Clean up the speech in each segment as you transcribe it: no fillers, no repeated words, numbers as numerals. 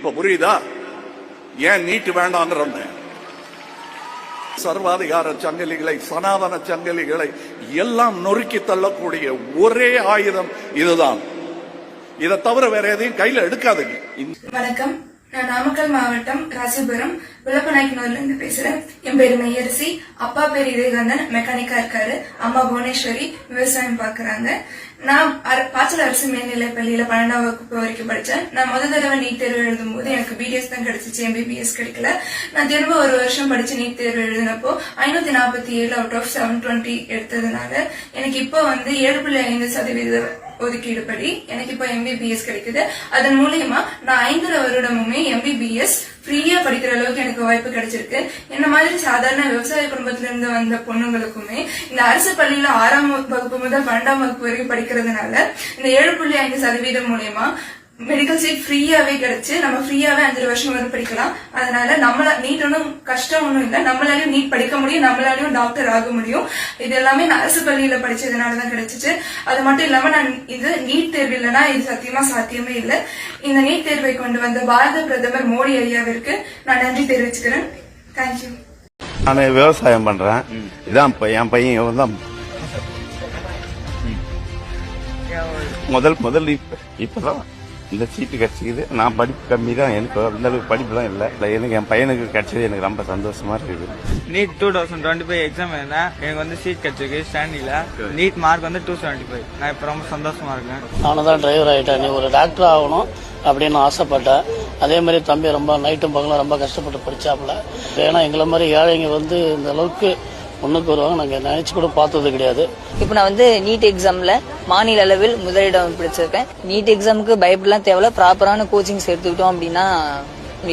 இப்ப புரியுதா ஏன் நீட் வேண்டாங்கிற சர்வாதிகார சங்கிலிகளை, சனாதன சங்கிலிகளை எல்லாம் நொறுக்கி தள்ளக்கூடிய ஒரே ஆயுதம் இதுதான். இதை தவிர வேற எதையும் கையில எடுக்காதுங்க. வணக்கம், நான் நாமக்கல் மாவட்டம் ராசிபுரம் விளப்பநாயக்கனூர்ல இருந்து பேசுறேன். என் பேரு மெய்யரசி. அப்பா பேர் இதயகாந்தன், மெக்கானிக்கா இருக்காரு. அம்மா புவனேஸ்வரி, விவசாயம் பாக்குறாங்க. நான் பாச்சல் அரசு மேல்நிலை பள்ளியில 12ஆம் வகுப்பு வரைக்கும் படிச்சேன். நான் முதல் தடவை நீட் தேர்வு எழுதும் போது எனக்கு பிடிஎஸ் தான் கிடைச்சிச்சு, MBBS கிடைக்கல. நான் திரும்ப ஒரு வருஷம் படிச்சு நீட் தேர்வு எழுதினப்போ 547 அவுட் ஆஃப் 720 எடுத்ததுனால எனக்கு இப்போ 7.5% ஒதுக்கீடு படி எனக்கு இப்ப MBBS கிடைக்குது. அதன் மூலியமா நான் 5 வருடமுமே MBBS ஃப்ரீயா படிக்கிற அளவுக்கு எனக்கு வாய்ப்பு கிடைச்சிருக்கு. என்ன மாதிரி சாதாரண விவசாய குடும்பத்தில இருந்து வந்த பொண்ணுங்களுக்குமே இந்த அரசு பள்ளியில 6ஆம் வகுப்பு முதல் 12ஆம் வகுப்பு வரைக்கும் படிக்கிறதுனால இந்த 7.5% மூலியமா மெடிக்கல் சீட் ஃப்ரீயாவே கிடைச்சு நம்ம ஃப்ரீயாவே 5 வருஷம் வரை படிக்கலாம். அதனால நம்மள நீட் ஒன்னும் கஷ்டம் ஒன்னும் இல்ல, நம்மளாலையும் நீட் படிக்க முடியும், நம்மளாலையும் டாக்டர் ஆக முடியும். இது எல்லாமே நான் அரசு பள்ளியில படிச்சதுனாலதான் கிடைச்சிச்சு. அது மட்டும் இல்லாம நான் இது நீட் தேர்வு இல்லைன்னா இது சத்தியமா சாத்தியமே இல்லை. இந்த நீட் தேர்வை கொண்டு வந்த பாரத பிரதமர் மோடி ஐயாவிற்கு நான் நன்றி தெரிவிச்சுக்கிறேன். தேங்க்யூ. நான் விவசாயம் பண்றேன். இதான் என் பையன் தான் முதல் இப்பதான் இந்த சீட்டு கிடைச்சிக்குது. நான் படிப்பு கம்மி தான், எனக்கு அந்த அளவுக்கு படிப்புலாம் இல்லை. எனக்கு என் பையனுக்கு கிடைச்சது எனக்கு ரொம்ப சந்தோஷமா இருக்குது. நீட் 2025 எக்ஸாம் எழுதினா எனக்கு சீட் கிடைச்சிருக்கு ஸ்டாண்டிங்ல. NEET mark 275. நான் இப்ப ரொம்ப சந்தோஷமா இருக்கேன். நானும் தான் டிரைவர் ஆயிட்டேன். நீ ஒரு டாக்டர் ஆகணும் அப்படின்னு ஆசைப்பட்டேன். அதே மாதிரி தம்பி ரொம்ப நைட்டும் பகலும் ரொம்ப கஷ்டப்பட்டு படிச்சாப்புல. ஏன்னா எங்களை மாதிரி ஏழைங்க இந்த அளவுக்கு முன்னுக்கு வருவாங்க நாங்க நினைச்சு கூட பார்த்தது கிடையாது. இப்ப நான் நீட் எக்ஸாம்ல மாநில அளவில் முதலிடம் பிடிச்சிருக்கேன். நீட் எக்ஸாமுக்கு பயப்படலாம் தேவையில்ல. ப்ராப்பரான கோச்சிங்ஸ் எடுத்துக்கிட்டோம் அப்படின்னா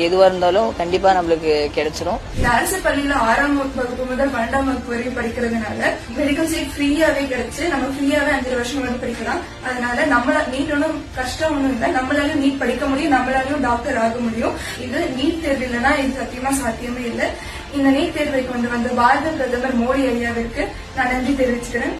எதுவா இருந்தாலும் கண்டிப்பா நம்மளுக்கு கிடைச்சிடும். இந்த அரசு பள்ளியில 6ஆம் வகுப்பு முதல் 12ஆம் வகுப்பு வரைக்கும் படிக்கிறதுனால மெடிக்கல் சீட் ஃப்ரீயாவே கிடைச்சு நம்ம ஃப்ரீயாவே 5 வருஷம் வரை படிக்கலாம். அதனால நம்மள நீட் ஒன்னும் கஷ்டம் ஒன்னும் இல்லை, நம்மளாலையும் நீட் படிக்க முடியும், நம்மளாலையும் டாக்டர் ஆக முடியும். இது நீட் தேர்வு இல்லைன்னா இது சத்தியமா சாத்தியமே இல்லை. இந்த நீட் தேர்வை கொண்டு வந்த பாரத பிரதமர் மோடி ஐயாவிற்கு நான் நன்றி தெரிவிச்சுக்கிறேன்.